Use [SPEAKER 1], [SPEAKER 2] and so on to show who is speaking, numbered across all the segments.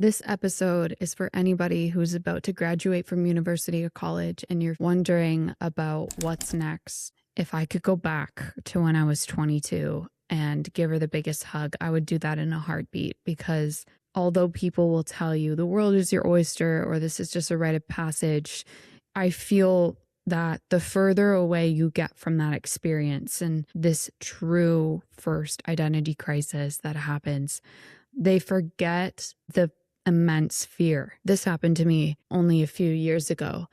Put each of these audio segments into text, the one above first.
[SPEAKER 1] This episode is for anybody who's about to graduate from university or college and you're wondering about what's next. If I could go back to when I was 22 and give her the biggest hug, I would do that in a heartbeat, because although people will tell you the world is your oyster or this is just a rite of passage, I feel that the further away you get from that experience and this true first identity crisis that happens, they forget the immense fear. This happened to me only a few years ago,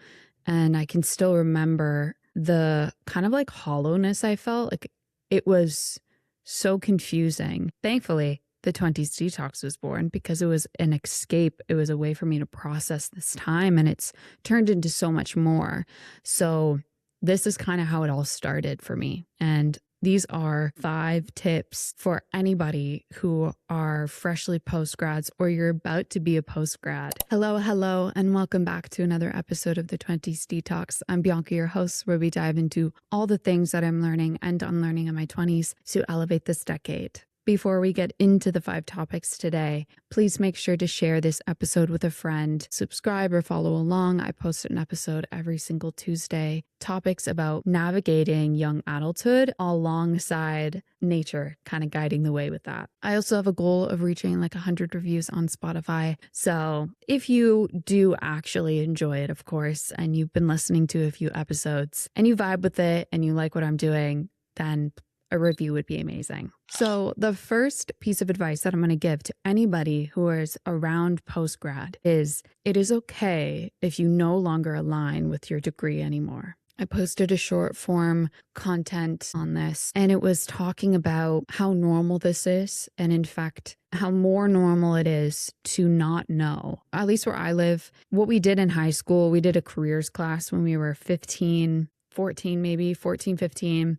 [SPEAKER 1] and I can still remember the kind of like hollowness I felt. Like, it was so confusing. Thankfully, the Twenties Detox was born because it was an escape. It was a way for me to process this time, and it's turned into so much more. So this is kind of how it all started for me. And these are 5 tips for anybody who are freshly post-grads or you're about to be a post-grad. Hello, and welcome back to another episode of the Twenties Detox. I'm Bianca, your host, where we dive into all the things that I'm learning and unlearning in my 20s to elevate this decade. Before we get into the 5 topics today, please make sure to share this episode with a friend, subscribe or follow along. I post an episode every single Tuesday. Topics about navigating young adulthood alongside nature, kind of guiding the way with that. I also have a goal of reaching like 100 reviews on Spotify. So if you do actually enjoy it, of course, and you've been listening to a few episodes and you vibe with it and you like what I'm doing, then a review would be amazing. So the first piece of advice that I'm going to give to anybody who is around post-grad is it is okay if you no longer align with your degree anymore. I posted a short form content on this, and it was talking about how normal this is, and in fact, how more normal it is to not know. At least where I live, what we did in high school, we did a careers class when we were 15, 15.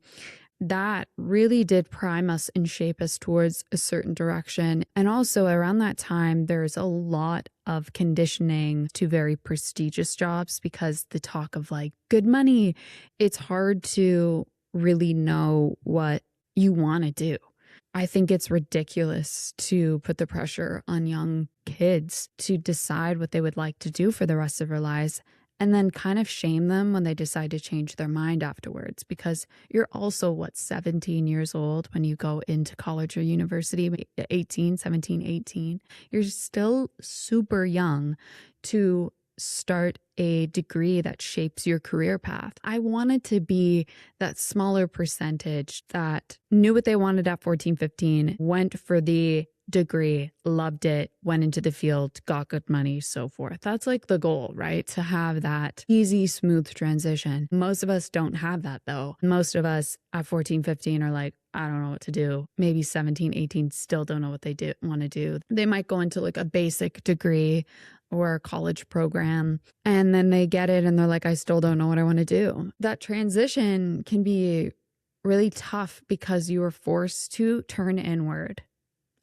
[SPEAKER 1] That really did prime us and shape us towards a certain direction. And also around that time, there's a lot of conditioning to very prestigious jobs because the talk of like good money, it's hard to really know what you want to do. I think it's ridiculous to put the pressure on young kids to decide what they would like to do for the rest of their lives, and then kind of shame them when they decide to change their mind afterwards, because you're also, 17 years old when you go into college or university, 17, 18. You're still super young to start a degree that shapes your career path. I wanted to be that smaller percentage that knew what they wanted at 14, 15, went for the degree, loved it, went into the field, got good money, so forth. That's like the goal, right? To have that easy, smooth transition. Most of us don't have that though. Most of us at 14, 15 are like, I don't know what to do. Maybe 17, 18 still don't know what they want to do. They might go into like a basic degree or a college program, and then they get it and they're like, I still don't know what I want to do. That transition can be really tough because you are forced to turn inward.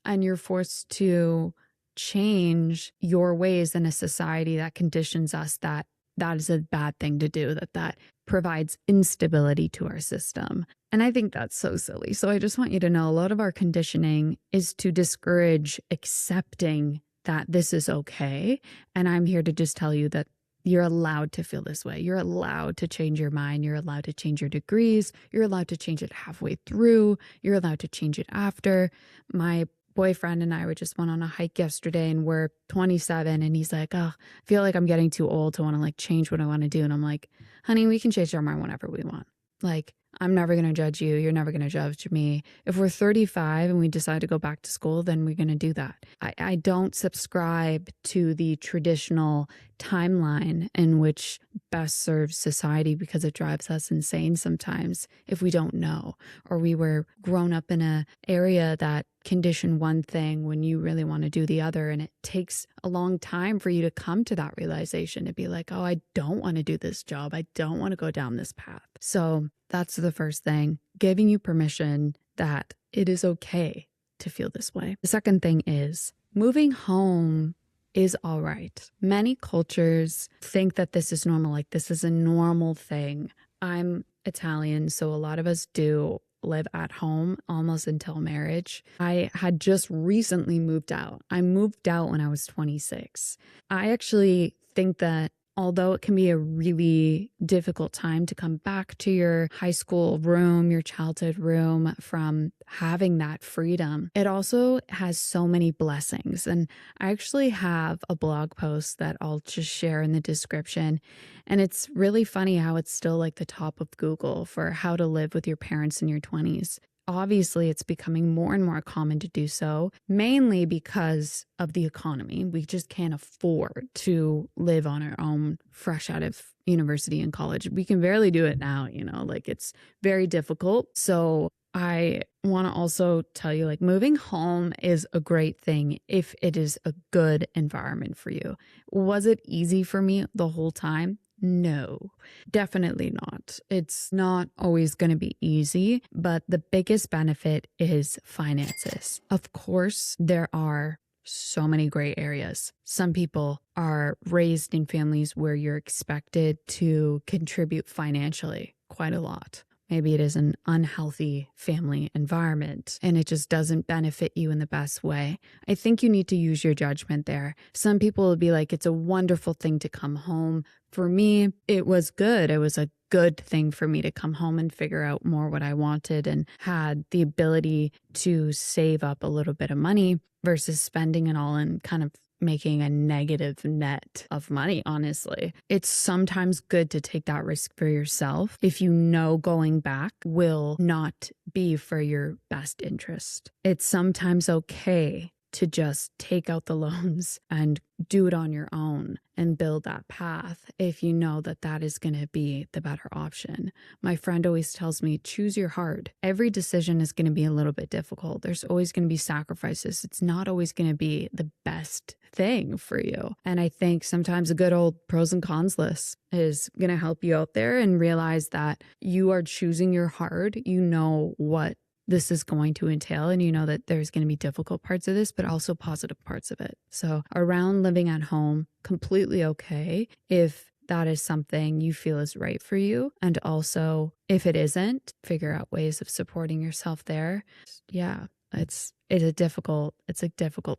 [SPEAKER 1] And you're forced to change your ways in a society that conditions us that that is a bad thing to do, that provides instability to our system. And I think that's so silly. So I just want you to know a lot of our conditioning is to discourage accepting that this is okay. And I'm here to just tell you that you're allowed to feel this way. You're allowed to change your mind. You're allowed to change your degrees. You're allowed to change it halfway through. You're allowed to change it after. My boyfriend and I just went on a hike yesterday, and we're 27, and he's like, oh, I feel like I'm getting too old to want to like change what I want to do. And I'm like, honey, we can change our mind whenever we want. Like, I'm never going to judge you. You're never going to judge me. If we're 35 and we decide to go back to school, then we're going to do that. I don't subscribe to the traditional timeline in which best serves society, because it drives us insane sometimes if we don't know, or we were grown up in an area that conditioned one thing when you really want to do the other. And it takes a long time for you to come to that realization, to be like, oh, I don't want to do this job. I don't want to go down this path. So that's the first thing, giving you permission that it is okay to feel this way. The second thing is moving home is all right. Many cultures think that this is normal, like this is a normal thing. I'm Italian, so a lot of us do live at home almost until marriage. I had just recently moved out. I moved out when I was 26. I actually think that although it can be a really difficult time to come back to your high school room, your childhood room from having that freedom, it also has so many blessings. And I actually have a blog post that I'll just share in the description. And it's really funny how it's still like the top of Google for how to live with your parents in your 20s. Obviously, it's becoming more and more common to do so, mainly because of the economy. We just can't afford to live on our own fresh out of university and college. We can barely do it now, like it's very difficult. So I want to also tell you, like, moving home is a great thing if it is a good environment for you. Was it easy for me the whole time? No, definitely not. It's not always going to be easy, but the biggest benefit is finances. Of course, there are so many gray areas. Some people are raised in families where you're expected to contribute financially quite a lot. Maybe it is an unhealthy family environment and it just doesn't benefit you in the best way. I think you need to use your judgment there. Some people will be like, it's a wonderful thing to come home. For me, it was good. It was a good thing for me to come home and figure out more what I wanted and had the ability to save up a little bit of money versus spending it all and kind of making a negative net of money, honestly. It's sometimes good to take that risk for yourself if you know going back will not be for your best interest. It's sometimes okay to just take out the loans and do it on your own and build that path if you know that that is going to be the better option. My friend always tells me, choose your heart. Every decision is going to be a little bit difficult. There's always going to be sacrifices. It's not always going to be the best thing for you. And I think sometimes a good old pros and cons list is going to help you out there and realize that you are choosing your heart. You know what this is going to entail, and you know that there's going to be difficult parts of this, but also positive parts of it. So around living at home, completely okay if that is something you feel is right for you. And also if it isn't, figure out ways of supporting yourself there. Yeah, it's a difficult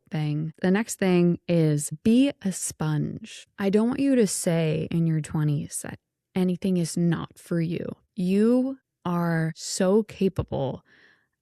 [SPEAKER 1] thing. The next thing is be a sponge. I don't want you to say in your 20s that anything is not for you. You are so capable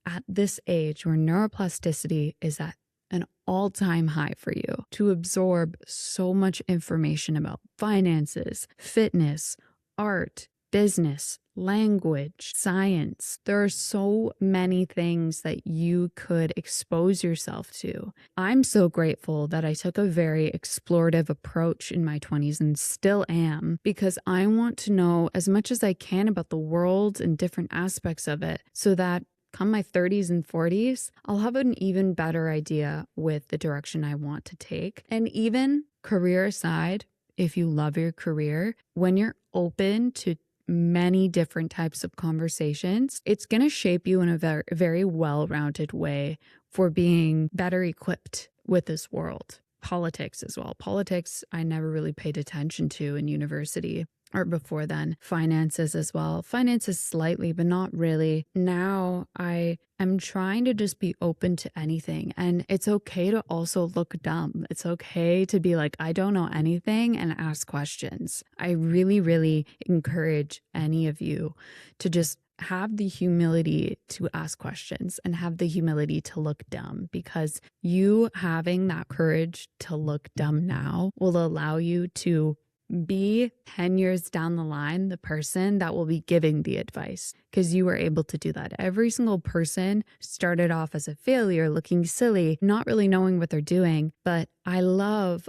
[SPEAKER 1] at this age where neuroplasticity is at an all-time high for you to absorb so much information about finances, fitness, art, business, language, science. There are so many things that you could expose yourself to. I'm so grateful that I took a very explorative approach in my 20s and still am, because I want to know as much as I can about the world and different aspects of it so that come my 30s and 40s, I'll have an even better idea with the direction I want to take. And even career aside, if you love your career, when you're open to many different types of conversations, it's going to shape you in a very, very well-rounded way for being better equipped with this world. Politics as well. Politics, I never really paid attention to in university or before then. Finances as well. Finances slightly, but not really. Now I am trying to just be open to anything. And it's okay to also look dumb. It's okay to be like, I don't know anything, and ask questions. I really, really encourage any of you to just have the humility to ask questions and have the humility to look dumb, because you having that courage to look dumb now will allow you to be 10 years down the line the person that will be giving the advice, because you were able to do that. Every single person started off as a failure, looking silly, not really knowing what they're doing. But I love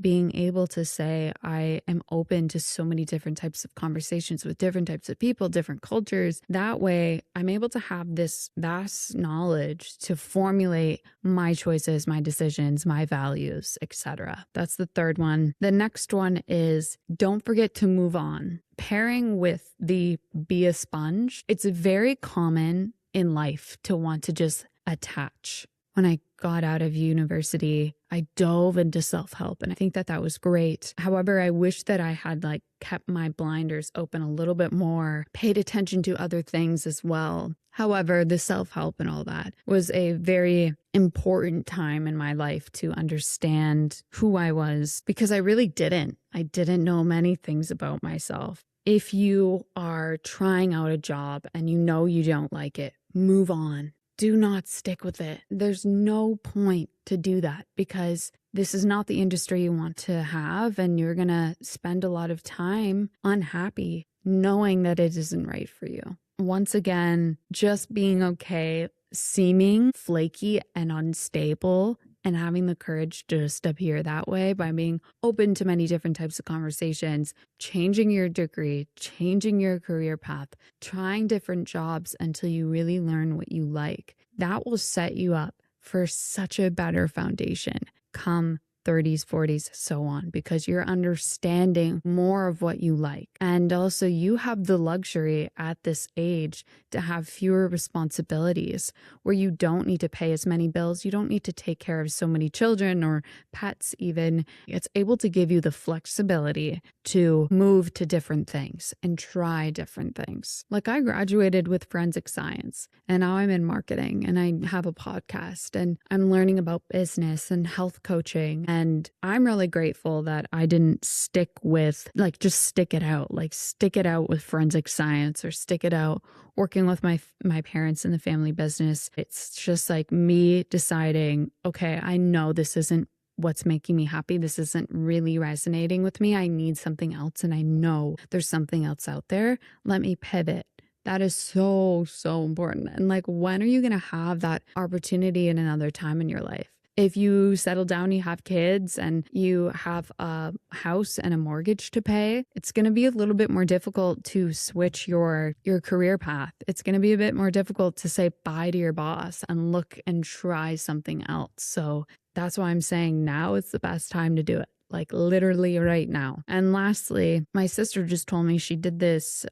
[SPEAKER 1] being able to say I am open to so many different types of conversations with different types of people, different cultures. That way I'm able to have this vast knowledge to formulate my choices, my decisions, my values, etc. That's the third one. The next one is don't forget to move on. Pairing with the be a sponge, it's very common in life to want to just attach. When I got out of university, I dove into self-help, and I think that that was great. However, I wish that I had kept my blinders open a little bit more, paid attention to other things as well. However, the self-help and all that was a very important time in my life to understand who I was, because I really didn't. I didn't know many things about myself. If you are trying out a job and you know you don't like it, move on. Do not stick with it. There's no point to do that, because this is not the industry you want to have, and you're going to spend a lot of time unhappy knowing that it isn't right for you. Once again, just being okay, seeming flaky and unstable, and having the courage to just appear that way by being open to many different types of conversations, changing your degree, changing your career path, trying different jobs until you really learn what you like. That will set you up for such a better foundation come 30s, 40s, so on, because you're understanding more of what you like. And also, you have the luxury at this age to have fewer responsibilities, where you don't need to pay as many bills. You don't need to take care of so many children or pets even. It's able to give you the flexibility to move to different things and try different things. Like, I graduated with forensic science, and now I'm in marketing, and I have a podcast, and I'm learning about business and health coaching. And I'm really grateful that I didn't stick with just stick it out with forensic science, or stick it out working with my parents in the family business. It's just me deciding, okay, I know this isn't what's making me happy. This isn't really resonating with me. I need something else, and I know there's something else out there. Let me pivot. That is so, so important. And when are you going to have that opportunity in another time in your life? If you settle down, you have kids, and you have a house and a mortgage to pay, it's going to be a little bit more difficult to switch your career path. It's going to be a bit more difficult to say bye to your boss and look and try something else. So that's why I'm saying now is the best time to do it. Literally right now. And lastly, my sister just told me she did this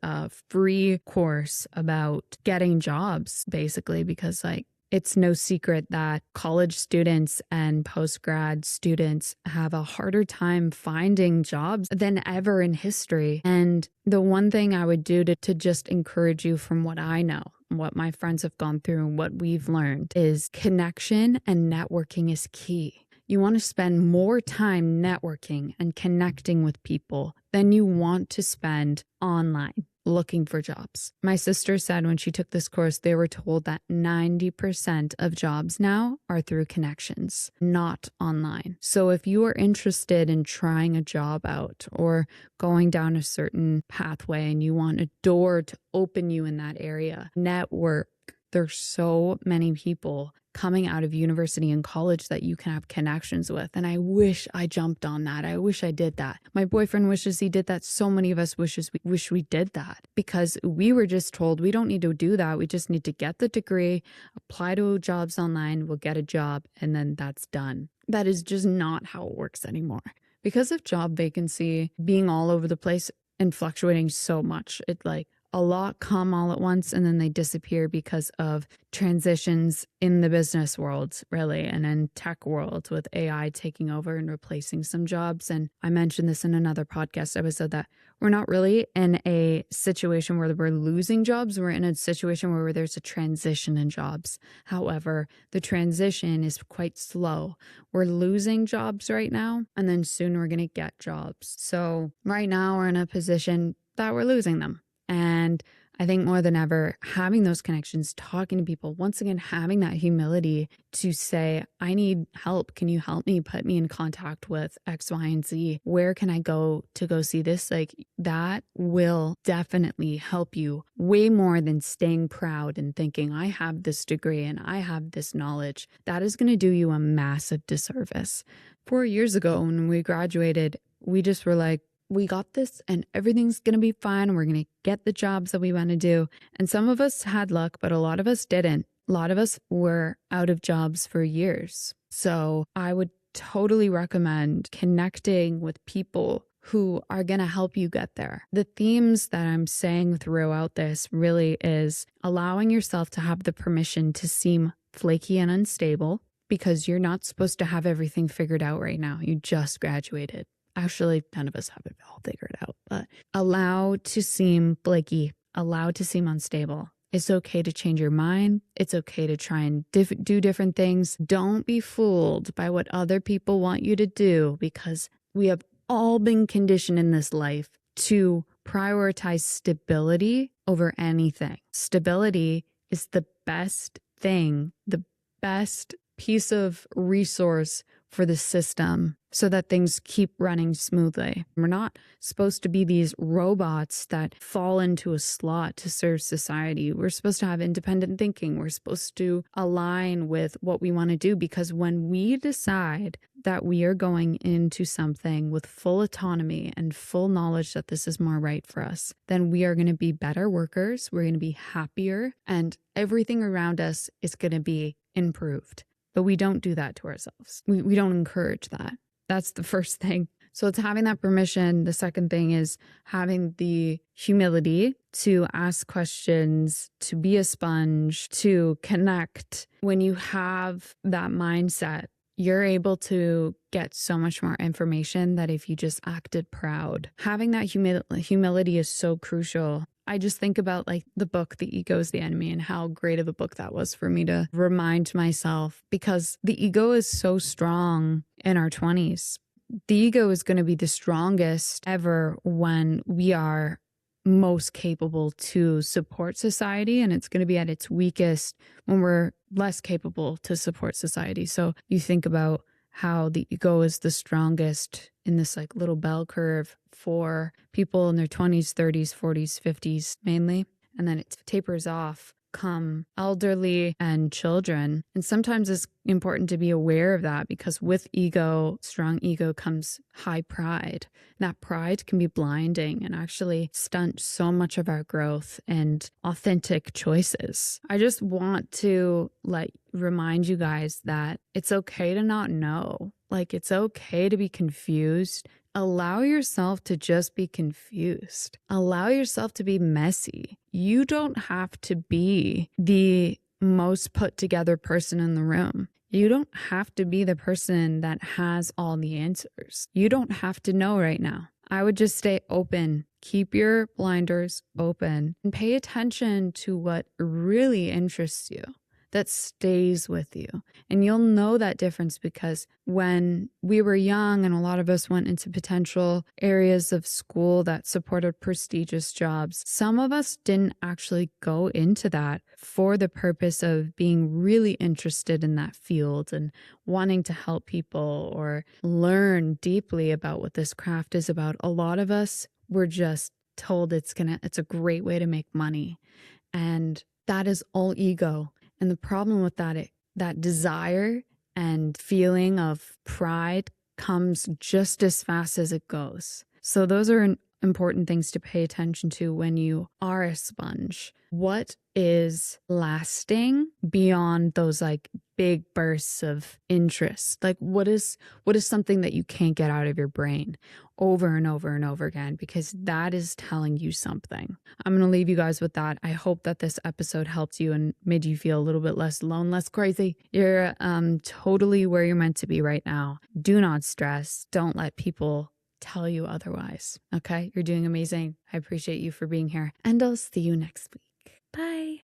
[SPEAKER 1] free course about getting jobs, basically, because it's no secret that college students and post-grad students have a harder time finding jobs than ever in history. And the one thing I would do to just encourage you from what I know, what my friends have gone through, and what we've learned, is connection and networking is key. You want to spend more time networking and connecting with people than you want to spend online looking for jobs. My sister said when she took this course, they were told that 90% of jobs now are through connections, not online. So if you are interested in trying a job out or going down a certain pathway and you want a door to open you in that area, network. There's so many people coming out of university and college that you can have connections with. And I wish I jumped on that. I wish I did that. My boyfriend wishes he did that. So many of us wish we did that, because we were just told we don't need to do that. We just need to get the degree, apply to jobs online, we'll get a job, and then that's done. That is just not how it works anymore. Because of job vacancy being all over the place and fluctuating so much, a lot come all at once and then they disappear because of transitions in the business world, really, and in tech world, with AI taking over and replacing some jobs. And I mentioned this in another podcast episode that we're not really in a situation where we're losing jobs. We're in a situation where there's a transition in jobs. However, the transition is quite slow. We're losing jobs right now, and then soon we're going to get jobs. So right now we're in a position that we're losing them. And I think more than ever, having those connections, talking to people, once again, having that humility to say, I need help. Can you help me? Put me in contact with X, Y, and Z. Where can I go to go see this? That will definitely help you way more than staying proud and thinking, I have this degree and I have this knowledge. That is going to do you a massive disservice. 4 years ago, when we graduated, we just were like, we got this and everything's going to be fine. We're going to get the jobs that we want to do. And some of us had luck, but a lot of us didn't. A lot of us were out of jobs for years. So I would totally recommend connecting with people who are going to help you get there. The themes that I'm saying throughout this really is allowing yourself to have the permission to seem flaky and unstable, because you're not supposed to have everything figured out right now. You just graduated. Actually, none of us have it all figured out, but allow to seem flaky, allow to seem unstable. It's okay to change your mind. It's okay to try and do different things. Don't be fooled by what other people want you to do, because we have all been conditioned in this life to prioritize stability over anything. Stability is the best thing, the best piece of resource for the system so that things keep running smoothly. We're not supposed to be these robots that fall into a slot to serve society. We're supposed to have independent thinking. We're supposed to align with what we want to do, because when we decide that we are going into something with full autonomy and full knowledge that this is more right for us, then we are going to be better workers. We're going to be happier, and everything around us is going to be improved. But we don't do that to ourselves. We don't encourage that. That's the first thing. So it's having that permission. The second thing is having the humility to ask questions, to be a sponge, to connect. When you have that mindset, you're able to get so much more information that if you just acted proud. Having that humility is so crucial. I just think about like the book, The Ego is the Enemy, and how great of a book that was for me to remind myself, because the ego is so strong in our 20s. The ego is going to be the strongest ever when we are most capable to support society, and it's going to be at its weakest when we're less capable to support society. So you think about how the ego is the strongest in this like little bell curve for people in their 20s, 30s, 40s, 50s mainly. And then it tapers off come elderly and children. And sometimes it's important to be aware of that, because with ego, strong ego, comes high pride. And that pride can be blinding and actually stunt so much of our growth and authentic choices. I just want to remind you guys that it's okay to not know. Like, it's okay to be confused. Allow yourself to just be confused. Allow yourself to be messy. You don't have to be the most put together person in the room. You don't have to be the person that has all the answers. You don't have to know right now. I would just stay open. Keep your blinders open and pay attention to what really interests you, that stays with you. And you'll know that difference, because when we were young and a lot of us went into potential areas of school that supported prestigious jobs, some of us didn't actually go into that for the purpose of being really interested in that field and wanting to help people or learn deeply about what this craft is about. A lot of us were just told it's a great way to make money. And that is all ego. And the problem with that desire and feeling of pride comes just as fast as it goes. So those are important things to pay attention to when you are a sponge. What is lasting beyond those like big bursts of interest? Like what is something that you can't get out of your brain over and over and over again, because that is telling you something. I'm going to leave you guys with that. I hope that this episode helped you and made you feel a little bit less alone, less crazy. You're totally where you're meant to be right now. Do not stress. Don't let people tell you otherwise. Okay? You're doing amazing. I appreciate you for being here. And I'll see you next week. Bye.